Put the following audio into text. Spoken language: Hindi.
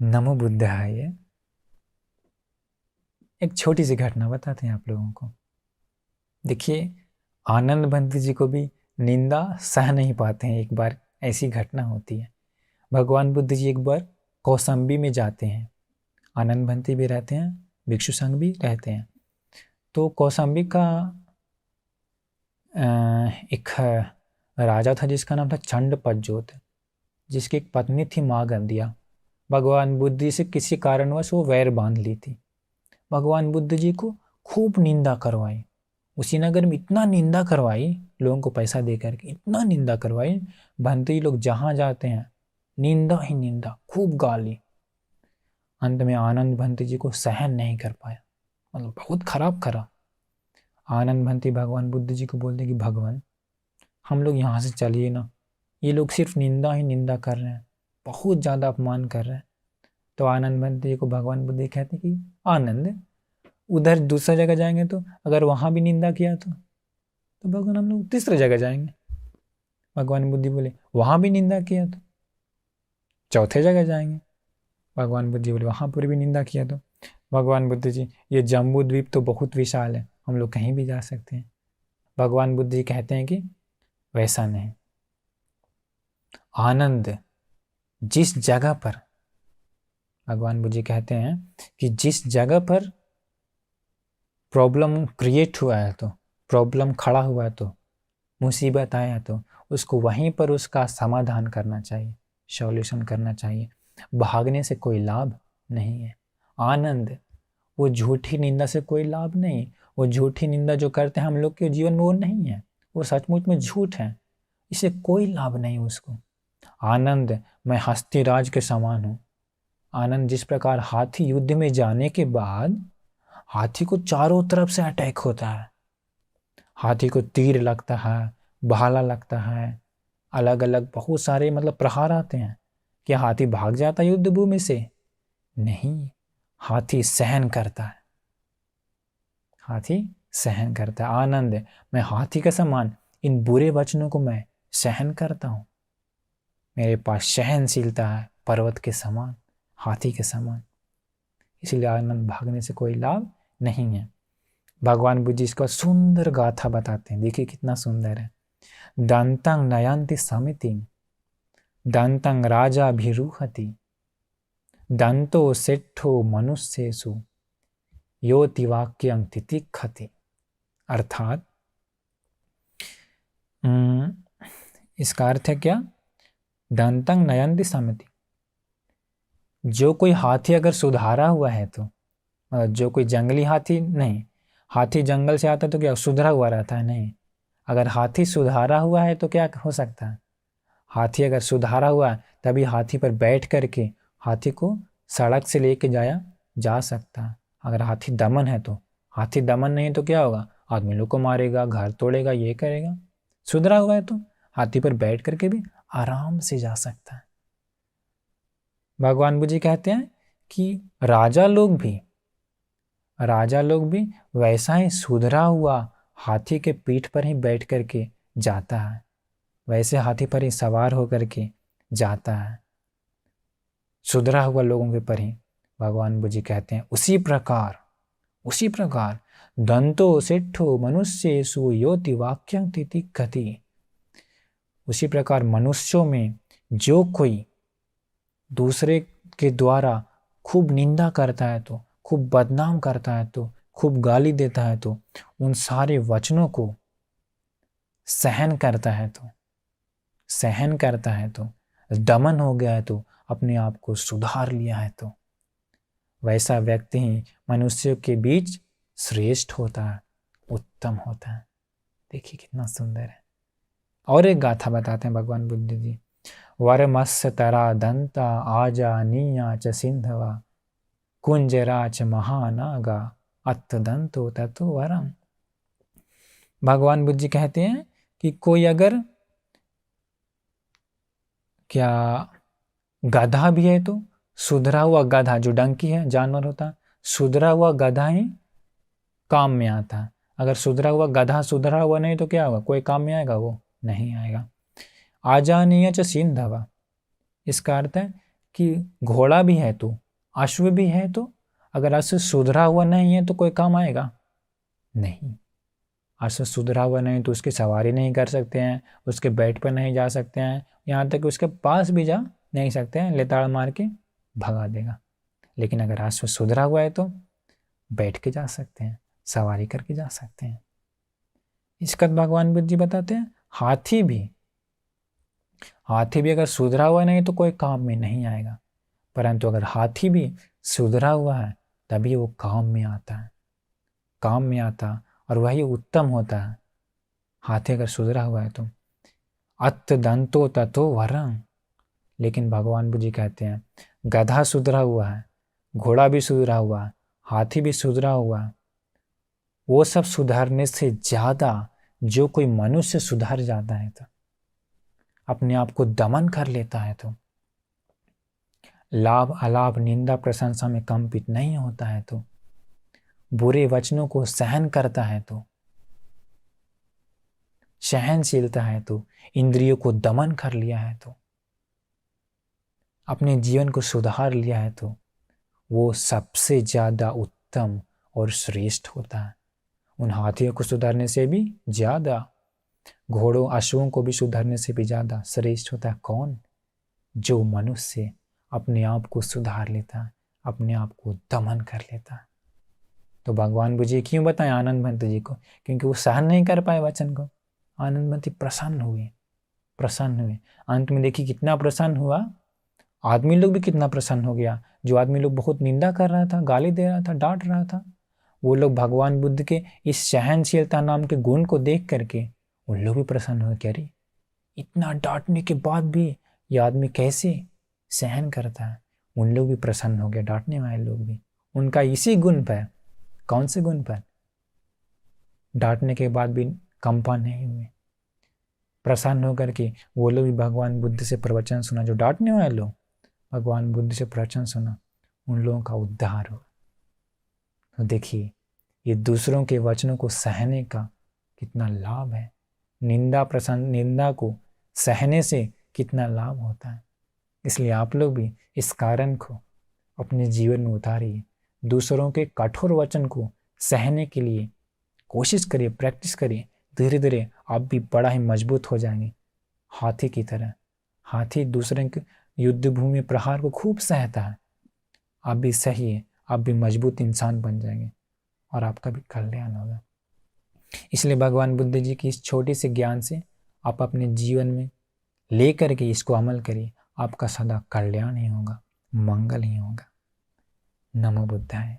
नमो बुद्धाय। एक छोटी सी घटना बताते हैं आप लोगों को। देखिए, आनंद बंती जी को भी निंदा सह नहीं पाते हैं। एक बार ऐसी घटना होती है, भगवान बुद्ध जी एक बार कौसंबी में जाते हैं। आनंद बंती भी रहते हैं, भिक्षु संघ भी रहते हैं। तो कौसंबी का एक राजा था जिसका नाम था चंड पज्जोत, जिसकी एक पत्नी थी माँ गंदिया। भगवान बुद्ध जी से किसी कारणवश वो वैर बांध ली थी। भगवान बुद्ध जी को खूब निंदा करवाई, उसी नगर में इतना निंदा करवाई, लोगों को पैसा दे करके इतना निंदा करवाई। भंती लोग जहां जाते हैं निंदा ही निंदा, खूब गाली। अंत में आनंद भंती जी को सहन नहीं कर पाया, मतलब बहुत खराब करा। आनंद भंती भगवान बुद्ध जी को बोलते कि भगवान, हम लोग यहाँ से चलिए ना, ये लोग सिर्फ निंदा ही निंदा कर रहे हैं, बहुत ज़्यादा अपमान कर रहे हैं। तो आनंद भंती जी को भगवान बुद्ध जी कहते कि आनंद, उधर दूसरा जगह जाएंगे तो अगर वहां भी निंदा किया तो भगवान हम लोग तीसरी जगह जाएंगे। भगवान बुद्ध बोले वहां भी निंदा किया तो चौथे जगह जाएंगे। भगवान बुद्ध बोले वहां पर भी निंदा किया तो भगवान बुद्ध जी, ये जम्बू द्वीप तो बहुत विशाल है, हम लोग कहीं भी जा सकते हैं। भगवान बुद्ध जी कहते हैं कि वैसा नहीं। आनंद, जिस जगह पर, भगवान बुद्ध जी कहते हैं कि जिस जगह पर प्रॉब्लम क्रिएट हुआ है, तो प्रॉब्लम खड़ा हुआ है, तो मुसीबत आया तो उसको वहीं पर उसका समाधान करना चाहिए, सॉल्यूशन करना चाहिए। भागने से कोई लाभ नहीं है। आनंद, वो झूठी निंदा से कोई लाभ नहीं। वो झूठी निंदा जो करते हैं हम लोग के जीवन में, वो नहीं है, वो सचमुच में झूठ है, इससे कोई लाभ नहीं उसको। आनंद, मैं हस्तिराज के समान हूँ। आनंद, जिस प्रकार हाथी युद्ध में जाने के बाद हाथी को चारों तरफ से अटैक होता है, हाथी को तीर लगता है, भाला लगता है, अलग अलग बहुत सारे मतलब प्रहार आते हैं, क्या हाथी भाग जाता है युद्ध भूमि से? नहीं, हाथी सहन करता है, हाथी सहन करता है। आनंद, मैं हाथी के समान इन बुरे वचनों को मैं सहन करता हूं, मेरे पास सहनशीलता है पर्वत के समान, हाथी के समान। इसलिए आनंद, भागने से कोई लाभ नहीं है। भगवान बुद्ध जी इसका सुंदर गाथा बताते हैं, देखिए कितना सुंदर है। दंतं नयन्ति समितिं, दंतं राजाभिरुहति, दंतो सेट्ठो मनुष्येषु, योति वाक्यं तितिक्षति। अर्थात इसका अर्थ है क्या? दंतं नयन्ति समिति, जो कोई हाथी अगर सुधारा हुआ है तो, जो कोई जंगली हाथी नहीं, हाथी जंगल से आता तो क्या सुधरा हुआ रहता है? नहीं। अगर हाथी सुधारा हुआ है तो क्या हो सकता है? हाथी अगर सुधारा हुआ है तभी हाथी पर बैठ करके हाथी को सड़क से लेके जाया जा सकता है। अगर हाथी दमन है तो, हाथी दमन नहीं तो क्या होगा? आदमी लोग को मारेगा, घर तोड़ेगा, ये करेगा। सुधरा हुआ है तो हाथी पर बैठ करके भी आराम से जा सकता है। भगवान बुद्ध जी कहते हैं कि राजा लोग भी वैसा ही सुधरा हुआ हाथी के पीठ पर ही बैठ करके जाता है, वैसे हाथी पर ही सवार होकर के जाता है, सुधरा हुआ लोगों के पर ही। भगवान बुद्ध जी कहते हैं उसी प्रकार दंतो सेठो मनुष्येषु योति वाक्यं तितिक्षति। उसी प्रकार मनुष्यों में जो कोई दूसरे के द्वारा खूब निंदा करता है, तो खूब बदनाम करता है, तो खूब गाली देता है, तो उन सारे वचनों को सहन करता है तो दमन हो गया है, तो अपने आप को सुधार लिया है, तो वैसा व्यक्ति ही मनुष्यों के बीच श्रेष्ठ होता है, उत्तम होता है। देखिए कितना सुंदर है। और एक गाथा बताते हैं भगवान बुद्ध जी। वरमस्य तरा दंता आजा नीया च सिंधवा, कुंजरा च महानागा अत्त दंतो ततो वरम। भगवान बुद्ध जी कहते हैं कि कोई अगर क्या गधा भी है तो सुधरा हुआ गधा, जो डंकी है जानवर होता है, सुधरा हुआ गधा ही काम में आता है। अगर सुधरा हुआ गधा सुधरा हुआ नहीं तो क्या होगा? कोई काम में आएगा? वो नहीं आएगा। आजानीय च सिंधवा, इसका अर्थ है कि घोड़ा भी है तो, अश्व भी है तो, अगर अश्व सुधरा हुआ नहीं है तो कोई काम आएगा नहीं। अश्व सुधरा हुआ नहीं तो उसकी सवारी नहीं कर सकते हैं, उसके बैठ पर नहीं जा सकते हैं, यहाँ तक कि उसके पास भी जा नहीं सकते हैं, लेताड़ मार के भगा देगा। लेकिन अगर अश्व सुधरा हुआ है तो बैठ के जा सकते हैं, सवारी करके जा सकते हैं। इसका भगवान बुद्ध जी बताते हैं हाथी भी अगर सुधरा हुआ नहीं तो कोई काम में नहीं आएगा, परंतु अगर हाथी भी सुधरा हुआ है तभी वो काम में आता है, काम में आता और वही उत्तम होता है। हाथी अगर सुधरा हुआ है तो अत्त दंतो ततो वरं। लेकिन भगवान बुद्ध जी कहते हैं गधा सुधरा हुआ है, घोड़ा भी सुधरा हुआ है, हाथी भी सुधरा हुआ है, वो सब सुधारने से ज़्यादा जो कोई मनुष्य सुधर जाता है तो, अपने आप को दमन कर लेता है तो, लाभ अलाभ निंदा प्रशंसा में कंपित नहीं होता है तो, बुरे वचनों को सहन करता है तो, सहनशीलता है तो, इंद्रियों को दमन कर लिया है तो, अपने जीवन को सुधार लिया है तो वो सबसे ज़्यादा उत्तम और श्रेष्ठ होता है। उन हाथियों को सुधारने से भी ज़्यादा, घोड़ों अश्वों को भी सुधारने से भी ज़्यादा श्रेष्ठ होता है कौन? जो मनुष्य अपने आप को सुधार लेता है, अपने आप को दमन कर लेता है। तो भगवान बुझे क्यों बताएं आनंद महंत जी को? क्योंकि वो सहन नहीं कर पाए वचन को। आनंद महंत प्रसन्न हुए। अंत में देखिए कितना प्रसन्न हुआ, आदमी लोग भी कितना प्रसन्न हो गया। जो आदमी लोग बहुत निंदा कर रहा था, गाली दे रहा था, डांट रहा था, वो लोग भगवान बुद्ध के इस सहनशीलता नाम के गुण को देख करके उन लोग भी प्रसन्न हुए। कह रही इतना डांटने के बाद भी ये आदमी कैसे सहन करता है। उन लोग भी प्रसन्न हो गए, डांटने वाले लोग भी, उनका इसी गुण पर, कौन से गुण पर? डांटने के बाद भी कंपन नहीं हुए, प्रसन्न होकर के वो लोग भी भगवान बुद्ध से प्रवचन सुना। जो डांटने वाले लोग भगवान बुद्ध से प्रवचन सुना, उन लोगों का उद्धार हुआ। तो देखिए ये दूसरों के वचनों को सहने का कितना लाभ है। निंदा को सहने से कितना लाभ होता है। इसलिए आप लोग भी इस कारण को अपने जीवन में उतारिए। दूसरों के कठोर वचन को सहने के लिए कोशिश करिए, प्रैक्टिस करिए। धीरे धीरे आप भी बड़ा ही मजबूत हो जाएंगे, हाथी की तरह। हाथी दूसरे के युद्ध भूमि प्रहार को खूब सहता है। आप भी सहिए, आप भी मजबूत इंसान बन जाएंगे और आपका भी कल्याण होगा। इसलिए भगवान बुद्ध जी की इस छोटी से ज्ञान से आप अपने जीवन में लेकर के इसको अमल करिए। आपका सदा कल्याण ही होगा, मंगल ही होगा। नमो बुद्धाय।